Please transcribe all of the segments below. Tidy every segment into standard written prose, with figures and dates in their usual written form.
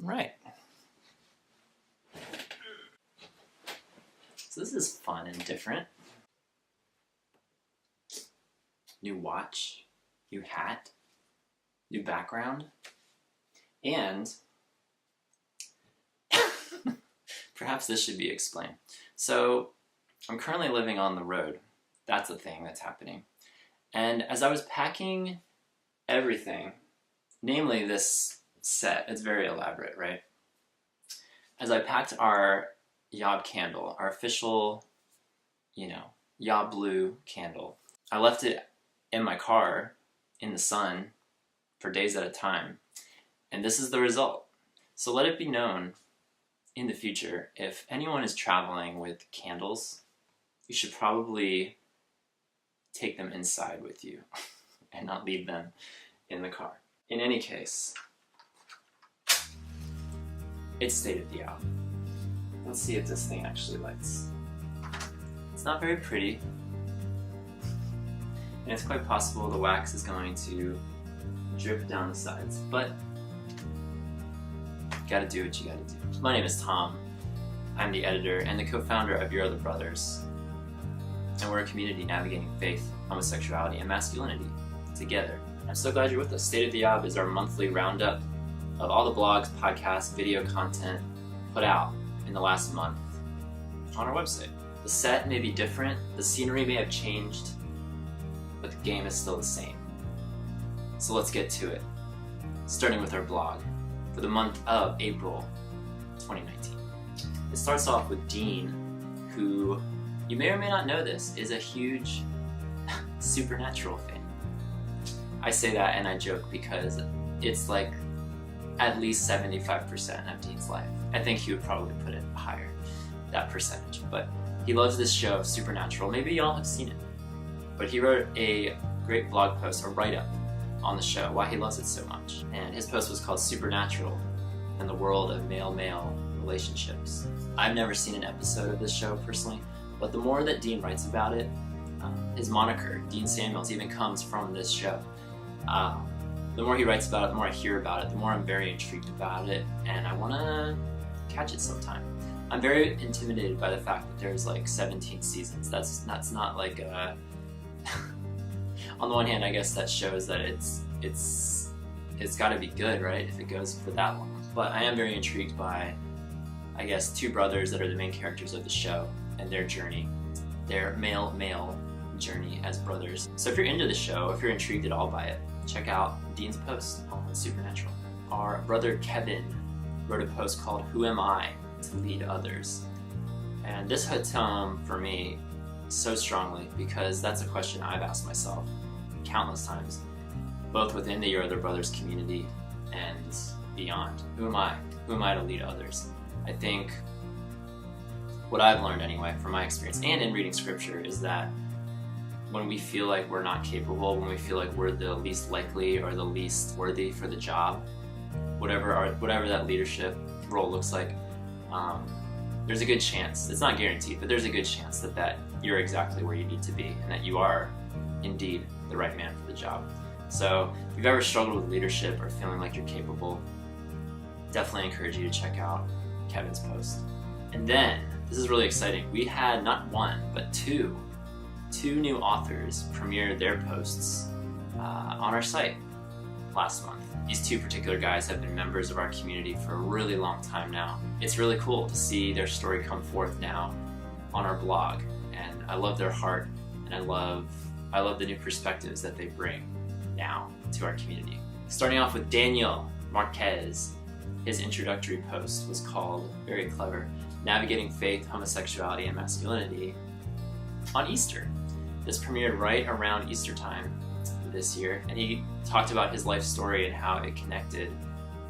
Right. So this is fun and different. New watch, new hat, new background, and perhaps this should be explained. So I'm currently living on the road. That's a thing that's happening. And as I was packing everything, namely this set, it's very elaborate, right? As I packed our YOB candle, our official, YOB blue candle, I left it in my car in the sun for days at a time. And this is the result. So let it be known in the future, if anyone is traveling with candles, you should probably take them inside with you and not leave them in the car. In any case, it's state of the art. Let's see if this thing actually lights. It's not very pretty, and it's quite possible the wax is going to drip down the sides, but you gotta do what you gotta do. My name is Tom. I'm the editor and the co-founder of Your Other Brothers, and we're a community navigating faith, homosexuality, and masculinity together. I'm so glad you're with us. State of the YOB is our monthly roundup of all the blogs, podcasts, video content put out in the last month on our website. The set may be different, the scenery may have changed, but the game is still the same. So let's get to it, starting with our blog for the month of April 2019. It starts off with Dean, who, you may or may not know this, is a huge Supernatural fan. I say that and I joke because it's like at least 75% of Dean's life. I think he would probably put it higher, that percentage. But he loves this show, Supernatural. Maybe y'all have seen it. But he wrote a great blog post, a write-up on the show, why he loves it so much. And his post was called Supernatural and the World of Male-Male Relationships. I've never seen an episode of this show personally, but the more that Dean writes about it, his moniker, Dean Samuels, even comes from this show. The more he writes about it, the more I hear about it, the more I'm very intrigued about it, and I want to catch it sometime. I'm very intimidated by the fact that there's like 17 seasons. That's not like on the one hand, I guess that shows that it's got to be good, right? If it goes for that long. But I am very intrigued by, I guess, two brothers that are the main characters of the show and their journey, their male journey as brothers. So if you're into the show, if you're intrigued at all by it, check out Dean's post on Supernatural. Our brother Kevin wrote a post called Who Am I to Lead Others? And this hits home for me so strongly because that's a question I've asked myself countless times, both within the Your Other Brothers community and beyond. Who am I? Who am I to lead others? I think what I've learned anyway from my experience and in reading scripture is that when we feel like we're not capable, when we feel like we're the least likely or the least worthy for the job, whatever that leadership role looks like, there's a good chance, it's not guaranteed, but there's a good chance that you're exactly where you need to be and that you are indeed the right man for the job. So if you've ever struggled with leadership or feeling like you're capable, definitely encourage you to check out Kevin's post. And then, this is really exciting, we had not one, but two new authors premiere their posts on our site last month. These two particular guys have been members of our community for a really long time now. It's really cool to see their story come forth now on our blog, and I love their heart, and I love the new perspectives that they bring now to our community. Starting off with Daniel Marquez, his introductory post was called, very clever, Navigating Faith, Homosexuality, and Masculinity on Easter. This premiered right around Easter time this year, and he talked about his life story and how it connected,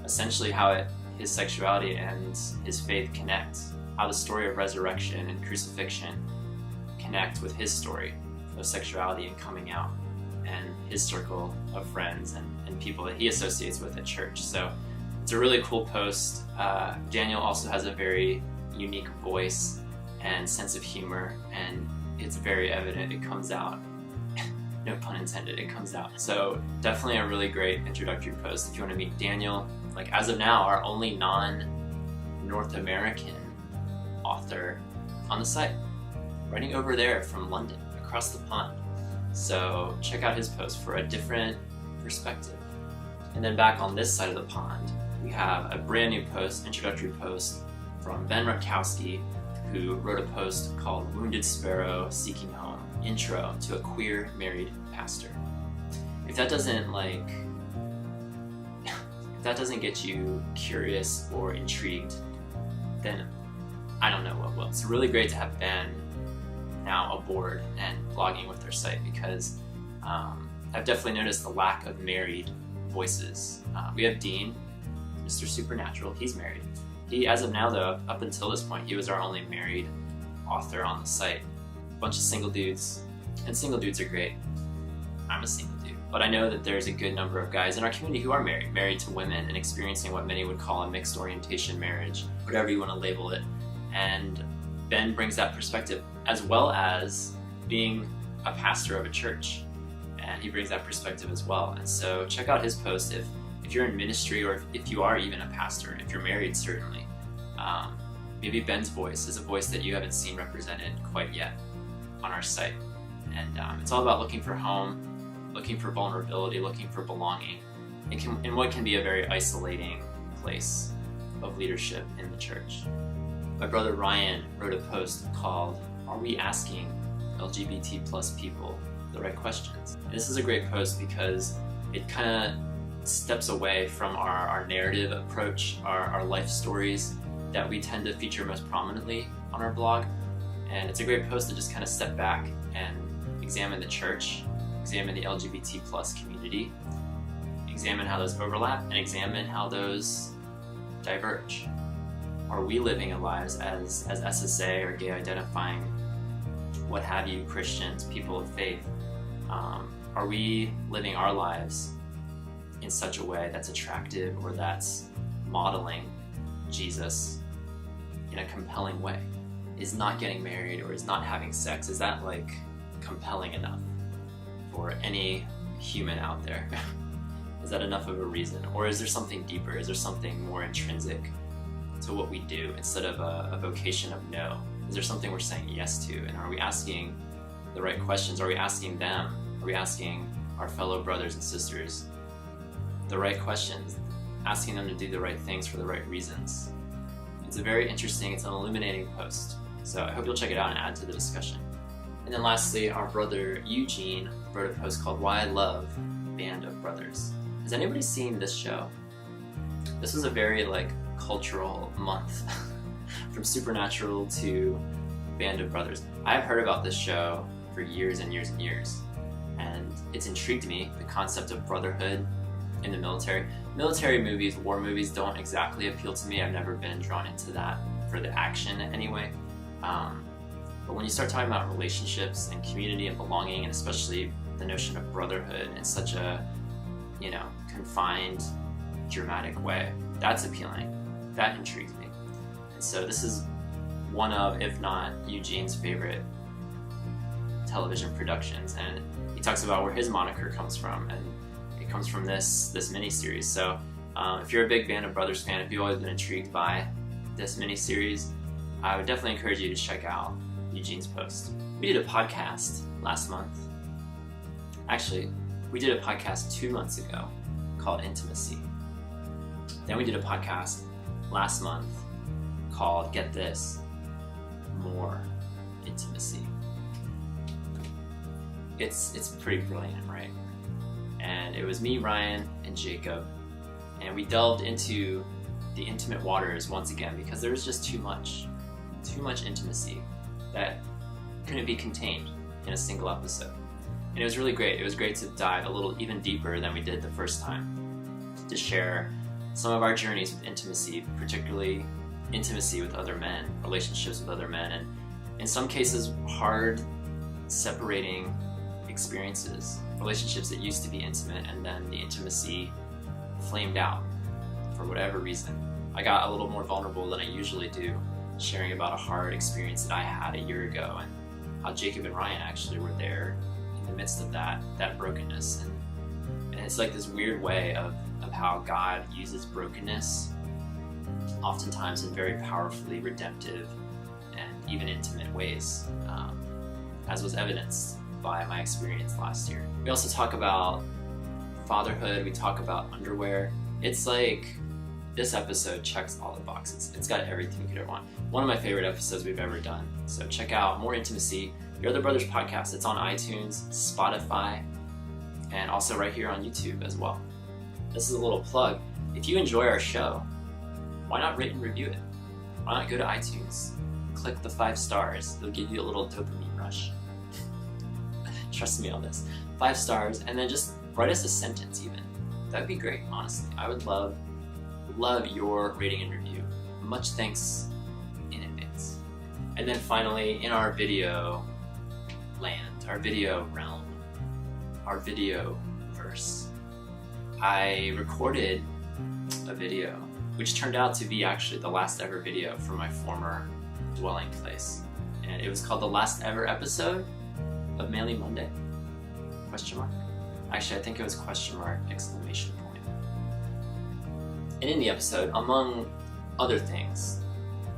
essentially how his sexuality and his faith connect, how the story of resurrection and crucifixion connect with his story of sexuality and coming out, and his circle of friends and people that he associates with at church. So it's a really cool post. Daniel also has a very unique voice and sense of humor, and it's very evident. It comes out. No pun intended, it comes out. So definitely a really great introductory post. If you want to meet Daniel, Like as of now, our only non-North American author on the site, writing over there from London, across the pond. So check out his post for a different perspective. And then back on this side of the pond, we have a brand new post, introductory post from Ben Rutkowski, who wrote a post called Wounded Sparrow Seeking Home, Intro to a Queer Married Pastor. If that doesn't get you curious or intrigued, then I don't know what will. It's really great to have Ben now aboard and blogging with their site, because I've definitely noticed the lack of married voices. We have Dean, Mr. Supernatural, he's married. He, as of now though, up until this point, he was our only married author on the site. A bunch of single dudes, and single dudes are great. I'm a single dude. But I know that there's a good number of guys in our community who are married to women and experiencing what many would call a mixed orientation marriage, whatever you want to label it. And Ben brings that perspective, as well as being a pastor of a church. And he brings that perspective as well. And so check out his post if you're in ministry, or if you are even a pastor, if you're married, certainly. Maybe Ben's voice is a voice that you haven't seen represented quite yet on our site. And it's all about looking for home, looking for vulnerability, looking for belonging, in what can be a very isolating place of leadership in the church. My brother Ryan wrote a post called, Are We Asking LGBT plus people the Right Questions? And this is a great post because it kind of steps away from our narrative approach, our life stories that we tend to feature most prominently on our blog. And it's a great post to just kind of step back and examine the church, examine the LGBT plus community, examine how those overlap, and examine how those diverge. Are we living our lives as SSA or gay identifying, what have you, Christians, people of faith? Are we living our lives in such a way that's attractive or that's modeling Jesus in a compelling way? Is not getting married or is not having sex, is that like compelling enough for any human out there? Is that enough of a reason? Or is there something deeper? Is there something more intrinsic to what we do instead of a vocation of no? Is there something we're saying yes to? And are we asking the right questions? Are we asking them? Are we asking our fellow brothers and sisters the right questions? Asking them to do the right things for the right reasons? It's a very interesting, it's an illuminating post. So I hope you'll check it out and add to the discussion. And then lastly, our brother Eugene wrote a post called Why I Love Band of Brothers. Has anybody seen this show? This was a very cultural month from Supernatural to Band of Brothers. I've heard about this show for years and years and years, and it's intrigued me, the concept of brotherhood in the military. Military movies, war movies, don't exactly appeal to me. I've never been drawn into that for the action anyway. But when you start talking about relationships and community and belonging, and especially the notion of brotherhood in such a, confined, dramatic way, that's appealing. That intrigues me. And so this is one of, if not Eugene's favorite television productions, and he talks about where his moniker comes from, and it comes from this miniseries. So if you're a big Band of Brothers fan, if you've always been intrigued by this miniseries, I would definitely encourage you to check out Eugene's post. We did a podcast last month. Actually, we did a podcast 2 months ago called Intimacy. Then we did a podcast last month called, get this, More Intimacy. It's pretty brilliant, right? And it was me, Ryan, and Jacob, and we delved into the intimate waters once again because there was just too much intimacy that couldn't be contained in a single episode. And it was really great. It was great to dive a little even deeper than we did the first time, to share some of our journeys with intimacy, particularly intimacy with other men, relationships with other men, and in some cases hard separating experiences, relationships that used to be intimate and then the intimacy flamed out for whatever reason. I got a little more vulnerable than I usually do, sharing about a hard experience that I had a year ago, and how Jacob and Ryan actually were there in the midst of that brokenness. And it's like this weird way of of how God uses brokenness, oftentimes in very powerfully redemptive and even intimate ways, as was evidenced by my experience last year. We also talk about fatherhood, we talk about underwear. It's like this episode checks all the boxes. It's got everything you could ever want. One of my favorite episodes we've ever done. So check out More Intimacy, Your Other Brothers podcast. It's on iTunes, Spotify, and also right here on YouTube as well. This is a little plug. If you enjoy our show, why not rate and review it? Why not go to iTunes, click the 5 stars. It'll give you a little dopamine rush. Trust me on this. 5 stars, and then just write us a sentence even. That'd be great, honestly. I would love your rating and review. Much thanks in advance. And then finally, in our video land, our video realm, our video verse, I recorded a video which turned out to be actually the last ever video from my former dwelling place. And it was called The Last Ever Episode of Manly Monday? Question mark? Actually, I think it was question mark, exclamation point. And in the episode, among other things,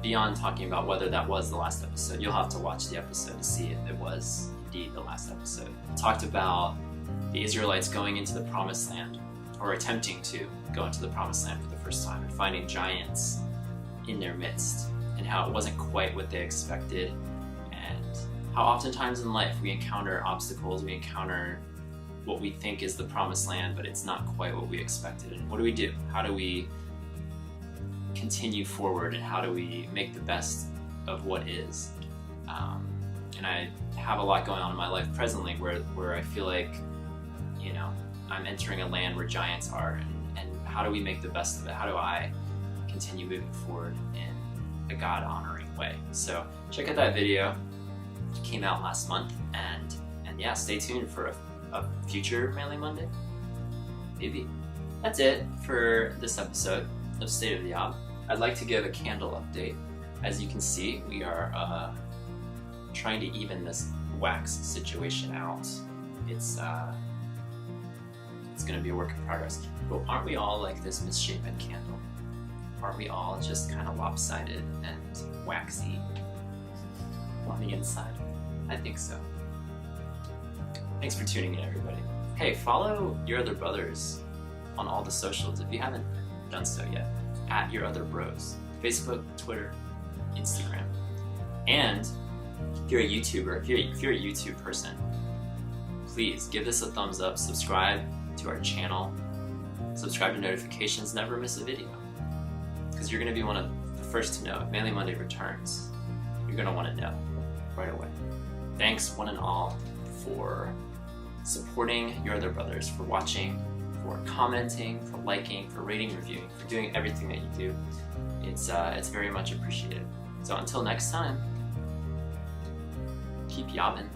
beyond talking about whether that was the last episode, you'll have to watch the episode to see if it was indeed the last episode. I talked about the Israelites going into the Promised Land, or attempting to go into the Promised Land for the first time, and finding giants in their midst, and how it wasn't quite what they expected, and how oftentimes in life we encounter obstacles, we encounter what we think is the Promised Land, but it's not quite what we expected. And what do? How do we continue forward, and how do we make the best of what is? And I have a lot going on in my life presently where I feel like, I'm entering a land where giants are, and how do we make the best of it? How do I continue moving forward in a God-honoring way? So check out that video. It came out last month, and yeah, stay tuned for a future Manly Monday, maybe. That's it for this episode of State of the YOB. I'd like to give a candle update. As you can see, we are trying to even this wax situation out. It's going to be a work in progress. But aren't we all like this misshapen candle? Aren't we all just kind of lopsided and waxy on the inside? I think so. Thanks for tuning in, everybody. Hey, follow Your Other Brothers on all the socials if you haven't done so yet. At Your Other Bros. Facebook, Twitter, Instagram. And if you're a YouTuber, if you're a YouTube person, please give this a thumbs up, subscribe to our channel, subscribe to notifications, never miss a video. Because you're going to be one of the first to know. If Manly Monday returns, you're going to want to know right away. Thanks, one and all, for supporting Your Other Brothers, for watching, for commenting, for liking, for rating, reviewing, for doing everything that you do. It's very much appreciated. So until next time, keep yobbing.